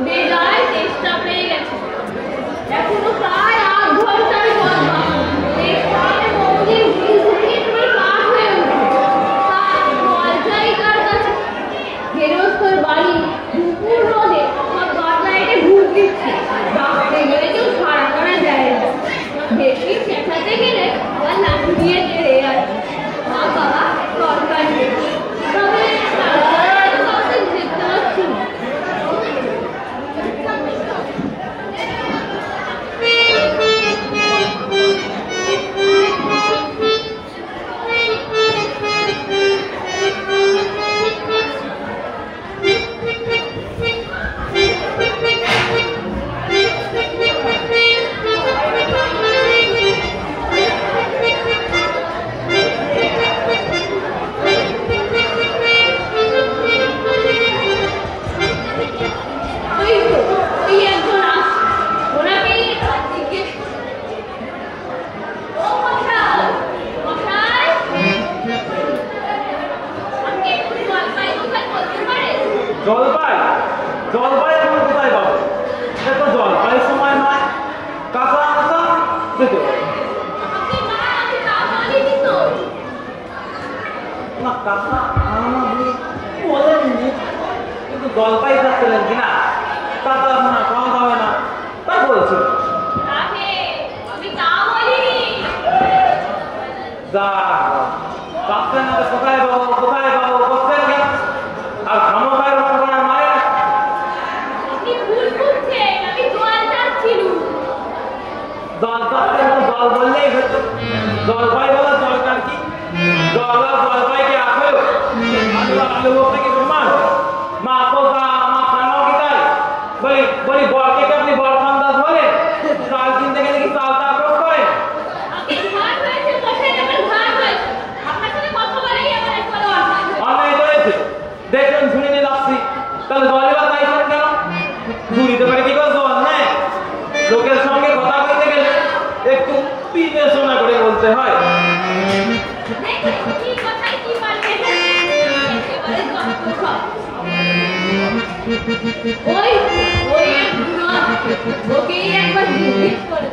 বেজায় চেষ্টা পেয়ে গেছে। এখনো প্রায় ৮ ঘন্টার পথ বাকি। এখানে মন্দির ঘুরে পার হয়ে উঠে তার দরজাই তার কাছে। গেরস্তর বাড়ি দুপুর রোদে সব দরজায় ঘুর দিচ্ছে। ডাকতে গেলে কেউ সাড়া করা যায় না। বেশি চেঁচাতে গেলে আবার লাঠি দিয়ে তেড়ে আসে। মা বাবা তরকারি তবে কাউকে দেখতে পাচ্ছি না। জলপাই জলপাই এখন কোথায় পাবো? এত জলপাই সময় নয়, কাঁচা আনতা যেতে না। কাঁচা বলেননি, কিন্তু জলপাই খাচ্ছিলেন কিনা কাঁচা না খাওয়া যাবে না তাই বলছিল। যা কাঁচছেন না কোথায় পাবো কোথায় পাবো করছেন কেন? আর খামোখায় রকম করার মানে জল জল বললেই হতো। জলপাই বলা দরকার কি? জল জলপাইকে আসো আলু বলতে কি সম্মান মা পোকা মা খানাও কি তাই বলি বলি বরকে কি আপনি বর খান্দাস বলেন? চাল কিনতে গেলে কি চাল তার প্রয়োগ করেন? অন্যায় করেছে দেখবেন শুনে নিয়ে যাচ্ছি। তাহলে জলে বা চাইছেন কেন? ঘুরিতে পারে কি করছো অন্যায়? লোকের সঙ্গে কথা বলতে গেলে একটু বিবেচনা করে বলতে হয়। একবার জিজ্ঞেস করে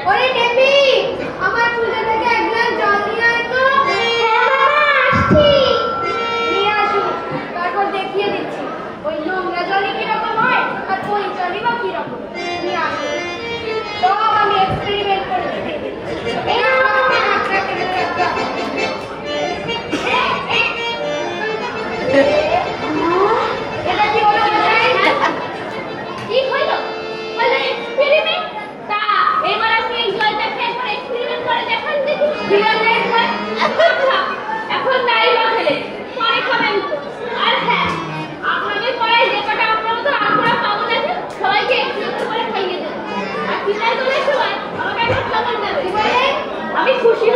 ওরে নেবি আমার চুলে থেকে এক গ্লাস জল নিয়ে আয় তো। আসছি নিয়ে আসুন, তারপর দেখিয়ে দিচ্ছি ওই নোংরা জলে কিরকম হয় আর ওই জলই বা কিরকম। নিয়ে আসুন, সব আমি এক্সপেরিমেন্ট করে দেখে দিচ্ছি। এটা কি হলো? কি হলো? বলে এক্সপেরিমেন্ট। তা এবার আপনি এই জলটাকে একবার এক্সপেরিমেন্ট করে দেখান দেখি। আচ্ছা, এখন তাই বা খেলে পরে খাবেন তো। আর হ্যাঁ, আপনাদের পড়ায় যে কটা আপনার মতো আগ্রহ পাবো না, সবাইকে একটু একটু করে খাইয়ে দেবেন। আর বিদায় তোলার সময় আমাকে একটা খবর দেবেন। আমি খুশি